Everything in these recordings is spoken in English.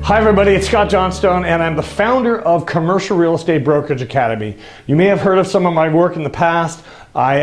Hi everybody, it's Scott Johnstone and I'm the founder of Commercial Real Estate Brokerage Academy. You may have heard of some of my work in the past. I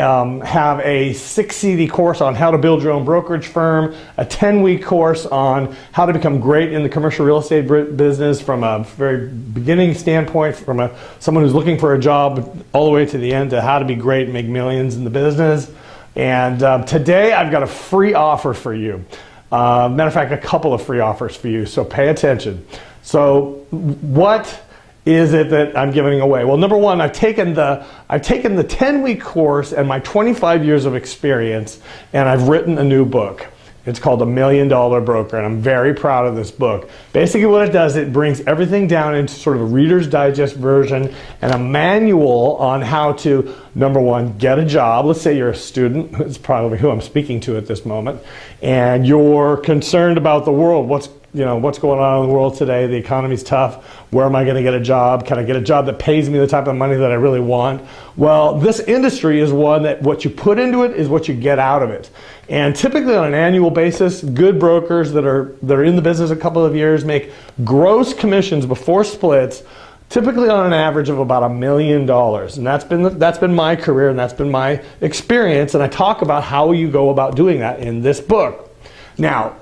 have a 6 CD course on how to build your own brokerage firm, a 10-week course on how to become great in the commercial real estate business from a very beginning standpoint, from someone who's looking for a job all the way to the end to how to be great and make millions in the business. And today I've got a free offer for you. Matter of fact, a couple of free offers for you, so pay attention. So what is it that I'm giving away? Well, number one, I've taken the 10-week course and my 25 years of experience, and I've written a new book. It's called $1 Million Broker, and I'm very proud of this book. Basically what it does, it brings everything down into sort of a Reader's Digest version and a manual on how to, number one, get a job. Let's say you're a student, it's probably who I'm speaking to at this moment, and you're concerned about the world. What's going on in the world today? The economy's tough. Where am I going to get a job? Can I get a job that pays me the type of money that I really want? Well, this industry is one that what you put into it is what you get out of it. And typically on an annual basis, good brokers that are in the business a couple of years make gross commissions before splits, typically on an average of about $1 million. And that's been my career and that's been my experience. And I talk about how you go about doing that in this book. Now,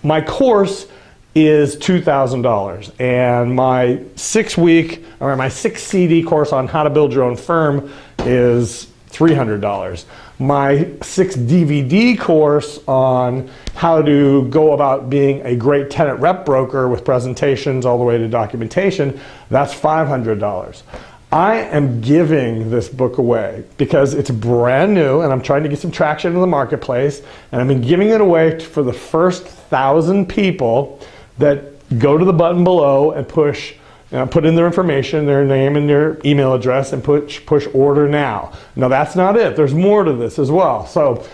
my course is $2,000 and my 6 CD course on how to build your own firm is $300. My 6 DVD course on how to go about being a great tenant rep broker with presentations all the way to documentation, that's $500. I am giving this book away because it's brand new and I'm trying to get some traction in the marketplace, and I've been giving it away for the first 1,000 people that go to the button below and put in their information, their name and their email address, and push order now. Now that's not it. There's more to this as well. So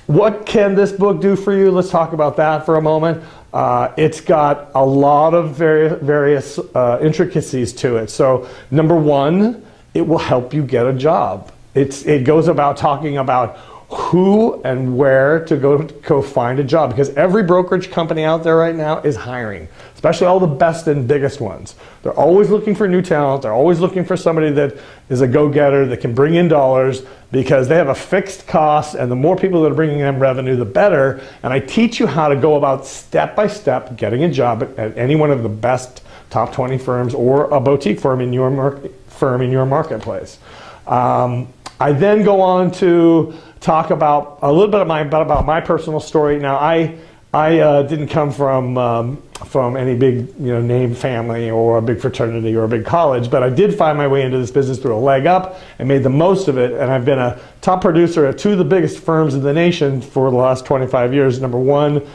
what can this book do for you? Let's talk about that for a moment. It's got a lot of various intricacies to it. So number one, it will help you get a job. It goes about talking about who and where to go find a job, because every brokerage company out there right now is hiring, especially all the best and biggest ones. They're always looking for new talent. They're always looking for somebody that is a go-getter that can bring in dollars, because they have a fixed cost, and the more people that are bringing them revenue, the better. And I teach you how to go about step by step getting a job at any one of the best top 20 firms or a boutique firm in your marketplace. I then go on to talk about a little bit about my personal story. Now, I didn't come from any big name family or a big fraternity or a big college, but I did find my way into this business through a leg up and made the most of it. And I've been a top producer at 2 of the biggest firms in the nation for the last 25 years. Number one,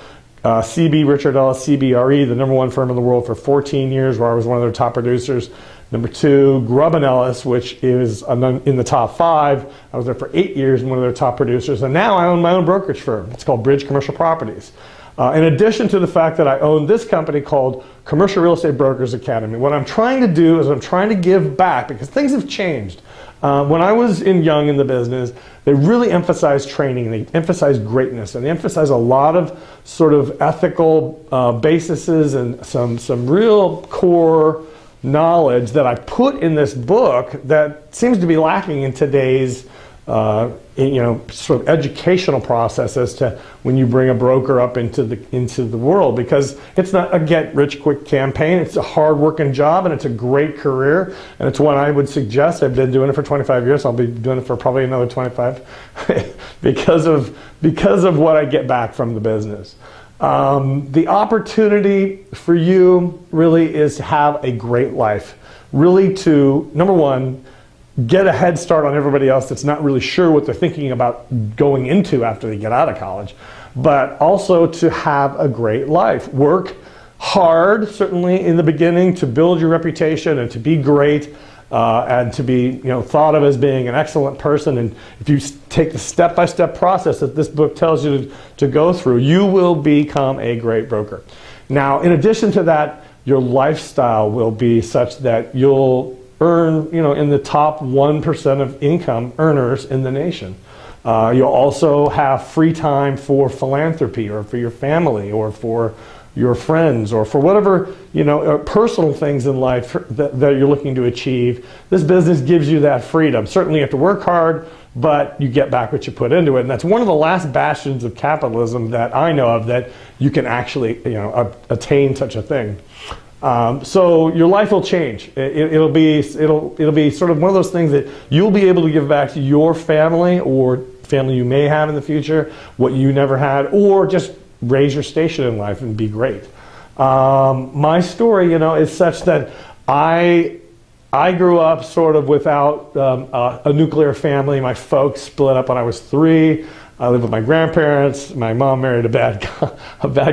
CB Richard Ellis CBRE, the number 1 firm in the world for 14 years, where I was one of their top producers. Number 2, Grubb & Ellis, which is in the top 5. I was there for 8 years and one of their top producers. And now I own my own brokerage firm. It's called Bridge Commercial Properties. In addition to the fact that I own this company called Commercial Real Estate Brokers Academy, what I'm trying to do is I'm trying to give back, because things have changed. When I was young in the business, they really emphasized training, they emphasized greatness, and they emphasized a lot of sort of ethical basises and some real core knowledge that I put in this book that seems to be lacking in today's sort of educational process as to when you bring a broker up into the world, because it's not a get-rich-quick campaign. It's a hard-working job and it's a great career, and it's one I would suggest. I've been doing it for 25 years. I'll be doing it for probably another 25 because of what I get back from the business. The opportunity for you really is to have a great life. Really to, number one, get a head start on everybody else that's not really sure what they're thinking about going into after they get out of college, but also to have a great life. Work hard, certainly in the beginning, to build your reputation and to be great, and to be thought of as being an excellent person. And if you take the step-by-step process that this book tells you to go through, you will become a great broker. Now, in addition to that, your lifestyle will be such that you'll earn, in the top 1% of income earners in the nation. You'll also have free time for philanthropy or for your family or for your friends, or for whatever, personal things in life that you're looking to achieve. This business gives you that freedom. Certainly you have to work hard, but you get back what you put into it. And that's one of the last bastions of capitalism that I know of, that you can actually, attain such a thing. So your life will change. It'll be sort of one of those things that you'll be able to give back to your family, or family you may have in the future, what you never had, or just raise your station in life and be great. My story, is such that I grew up sort of without a nuclear family. My folks split up when I was 3. I lived with my grandparents. My mom married a bad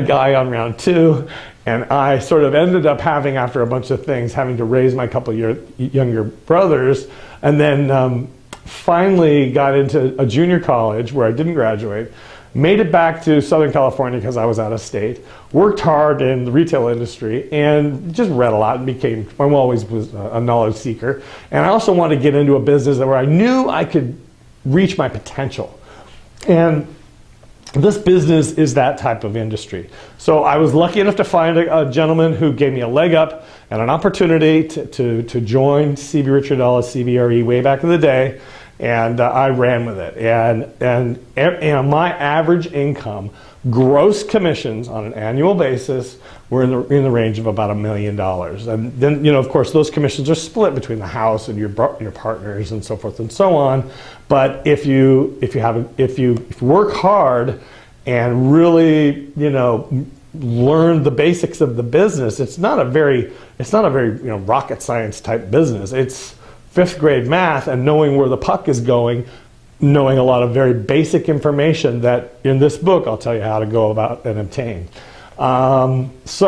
guy on round 2. And I sort of ended up after a bunch of things, having to raise my couple younger brothers. And then finally got into a junior college where I didn't graduate. Made it back to Southern California because I was out of state. Worked hard in the retail industry and just read a lot and I always was a knowledge seeker. And I also wanted to get into a business where I knew I could reach my potential. And this business is that type of industry. So I was lucky enough to find a gentleman who gave me a leg up and an opportunity to join CB Richard Ellis, CBRE, way back in the day. And I ran with it. And my average income, gross commissions on an annual basis, were in the range of about $1 million. And then, of course, those commissions are split between the house and your partners and so forth and so on. But if you work hard and really, learn the basics of the business, it's not a very rocket science type business. It's 5th grade math and knowing where the puck is going, knowing a lot of very basic information that in this book I'll tell you how to go about and obtain. Let's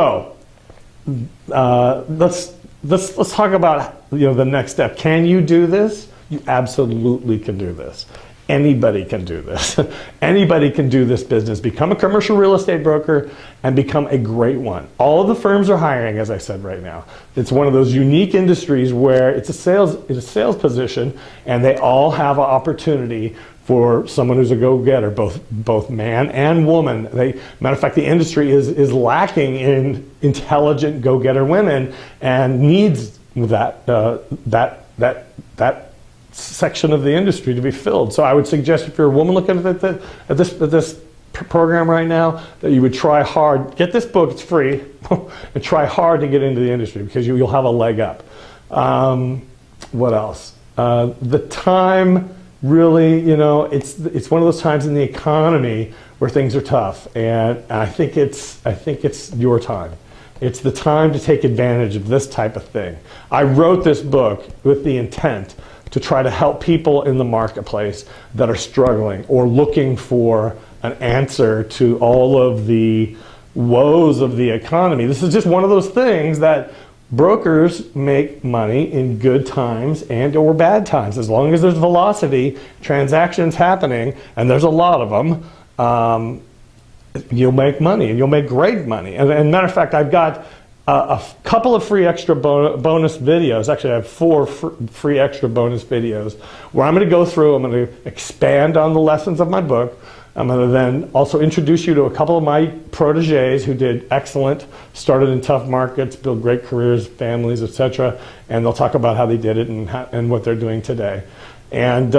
talk about the next step. Can you do this? You absolutely can do this. Anybody can do this. Anybody can do this business. Become a commercial real estate broker and become a great one. All of the firms are hiring, as I said right now. It's one of those unique industries where it's a sales position, and they all have an opportunity for someone who's a go-getter, both man and woman. Matter of fact, the industry is lacking in intelligent go-getter women and needs that section of the industry to be filled. So I would suggest, if you're a woman looking at this program right now, that you would try hard. Get this book, it's free, and try hard to get into the industry, because you'll have a leg up. What else? The time, really, it's one of those times in the economy where things are tough, and I think it's your time. It's the time to take advantage of this type of thing. I wrote this book with the intent to try to help people in the marketplace that are struggling or looking for an answer to all of the woes of the economy. This is just one of those things that brokers make money in good times and or bad times. As long as there's velocity, transactions happening, and there's a lot of them, you'll make money, and you'll make great money. And matter of fact, I've got a couple of free extra bonus videos. Actually, I have 4 free extra bonus videos where I'm going to go through. I'm going to expand on the lessons of my book. I'm going to then also introduce you to a couple of my proteges who did excellent, started in tough markets, built great careers, families, etc. And they'll talk about how they did it and what they're doing today. And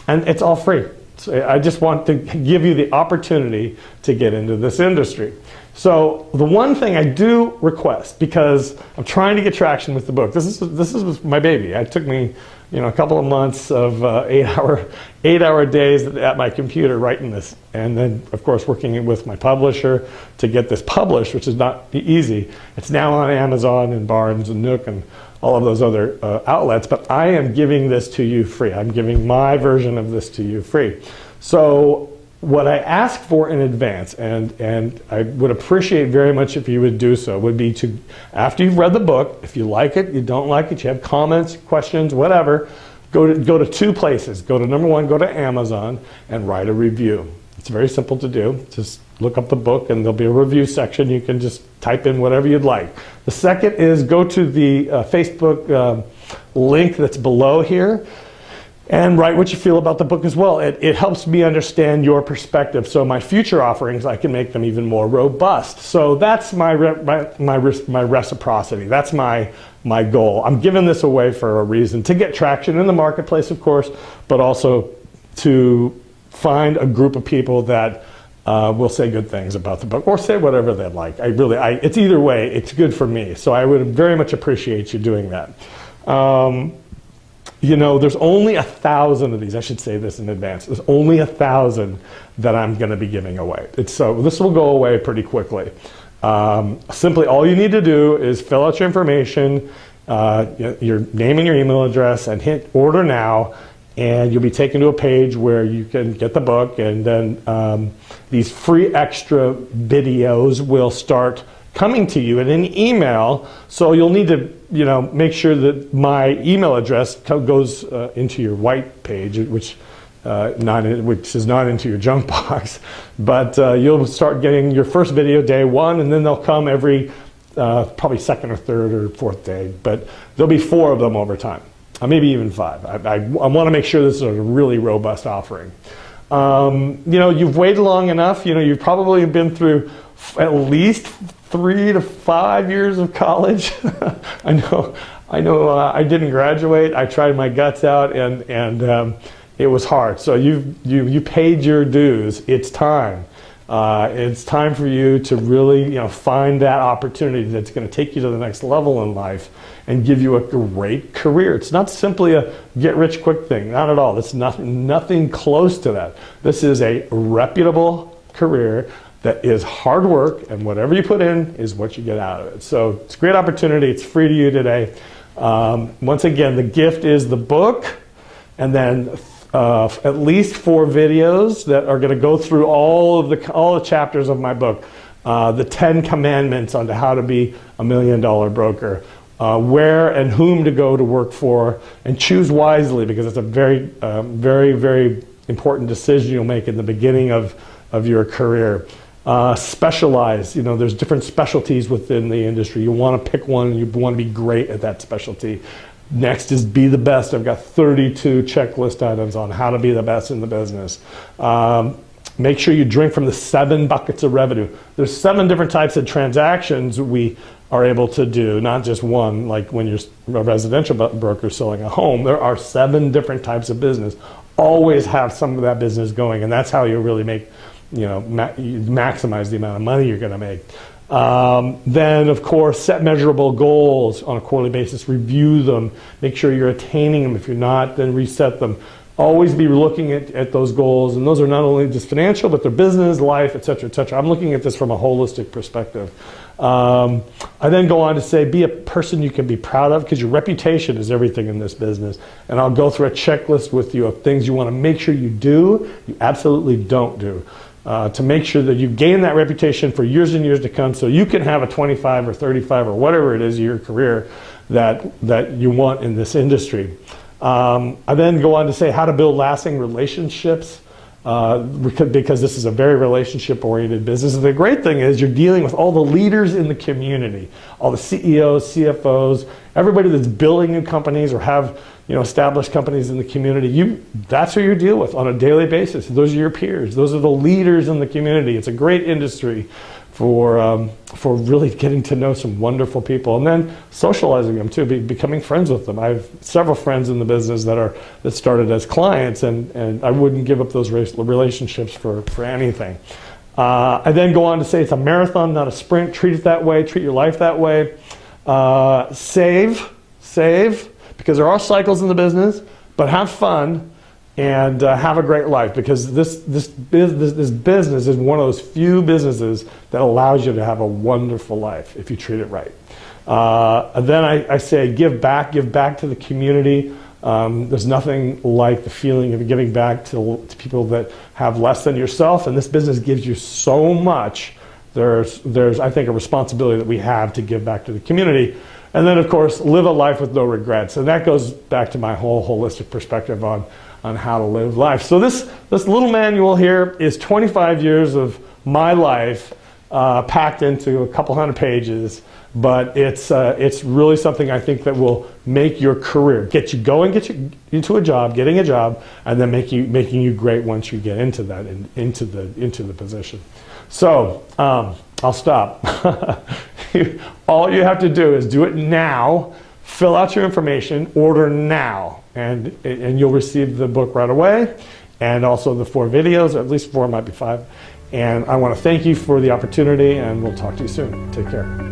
it's all free. So I just want to give you the opportunity to get into this industry. So the one thing I do request, because I'm trying to get traction with the book, this is my baby. It took me a couple of months of 8-hour days at my computer writing this, and then of course working with my publisher to get this published, which is not easy. It's now on Amazon and Barnes and Nook and all of those other outlets, but I am giving this to you free. I'm giving my version of this to you free. So what I ask for in advance, and I would appreciate very much if you would do so, would be to, after you've read the book, if you like it, you don't like it, you have comments, questions, whatever, go to 2 places. Go to, number 1, go to Amazon and write a review. It's very simple to do. Just look up the book and there'll be a review section. You can just type in whatever you'd like. The second is go to the Facebook link that's below here and write what you feel about the book as well. It helps me understand your perspective, so my future offerings, I can make them even more robust. So that's my reciprocity. That's my goal. I'm giving this away for a reason, to get traction in the marketplace, of course, but also to find a group of people that will say good things about the book, or say whatever they like. It's either way, it's good for me. So I would very much appreciate you doing that. You know, there's only 1,000 of these. I should say this in advance. There's only 1,000 that I'm going to be giving away. So this will go away pretty quickly. Simply, all you need to do is fill out your information, your name and your email address, and hit order now, and you'll be taken to a page where you can get the book, and then these free extra videos will start coming to you in an email. So you'll need to, make sure that my email address goes into your white page, which is not into your junk box. But you'll start getting your first video day one, and then they'll come every probably second or third or fourth day. But there'll be 4 of them over time, maybe even 5. I want to make sure this is a really robust offering. You've waited long enough. You've probably been through at least 3 to 5 years of college. I know. I didn't graduate. I tried my guts out, and it was hard. So you paid your dues. It's time. It's time for you to really find that opportunity that's going to take you to the next level in life and give you a great career. It's not simply a get-rich-quick thing. Not at all. It's nothing close to that. This is a reputable career that is hard work, and whatever you put in is what you get out of it. So it's a great opportunity. It's free to you today. Once again, the gift is the book, and then at least 4 videos that are going to go through all the chapters of my book. The 10 commandments on how to be a $1 million broker. Where and whom to go to work for, and choose wisely, because it's a very, very important decision you'll make in the beginning of your career. Specialize. There's different specialties within the industry. You want to pick one, and you want to be great at that specialty. Next is be the best. I've got 32 checklist items on how to be the best in the business. Make sure you drink from the 7 buckets of revenue. There's 7 different types of transactions we are able to do, not just one, like when you're a residential broker selling a home. There are 7 different types of business. Always have some of that business going, and that's how you really make, maximize the amount of money you're going to make. Then, of course, set measurable goals on a quarterly basis. Review them. Make sure you're attaining them. If you're not, then reset them. Always be looking at those goals, and those are not only just financial, but their business, life, etc., etc. I'm looking at this from a holistic perspective. I then go on to say, be a person you can be proud of, because your reputation is everything in this business. And I'll go through a checklist with you of things you want to make sure you do, you absolutely don't do, to make sure that you gain that reputation for years and years to come, so you can have a 25 or 35 or whatever it is your career that you want in this industry. I then go on to say how to build lasting relationships, because this is a very relationship-oriented business. And the great thing is you're dealing with all the leaders in the community, all the CEOs, CFOs, everybody that's building new companies or have established companies in the community. That's who you deal with on a daily basis. Those are your peers. Those are the leaders in the community. It's a great industry for really getting to know some wonderful people, and then socializing them too, becoming friends with them. I have several friends in the business that started as clients, and I wouldn't give up those relationships for anything. I then go on to say it's a marathon, not a sprint. Treat it that way. Treat your life that way. Save, because there are cycles in the business, but have fun. And have a great life, because this business is one of those few businesses that allows you to have a wonderful life if you treat it right. And then I say give back to the community. There's nothing like the feeling of giving back to people that have less than yourself, and this business gives you so much. There's I think a responsibility that we have to give back to the community. And then, of course, live a life with no regrets. And that goes back to my whole holistic perspective on how to live life. So this little manual here is 25 years of my life packed into a couple hundred pages, but it's really something I think that will make your career, get you going, get you into a job, getting a job, and then making you great once you get into that, into the position. So I'll stop. All you have to do is do it now. Fill out your information, order now, and you'll receive the book right away, and also the 4 videos, or at least 4, might be 5. And I want to thank you for the opportunity, and we'll talk to you soon. Take care.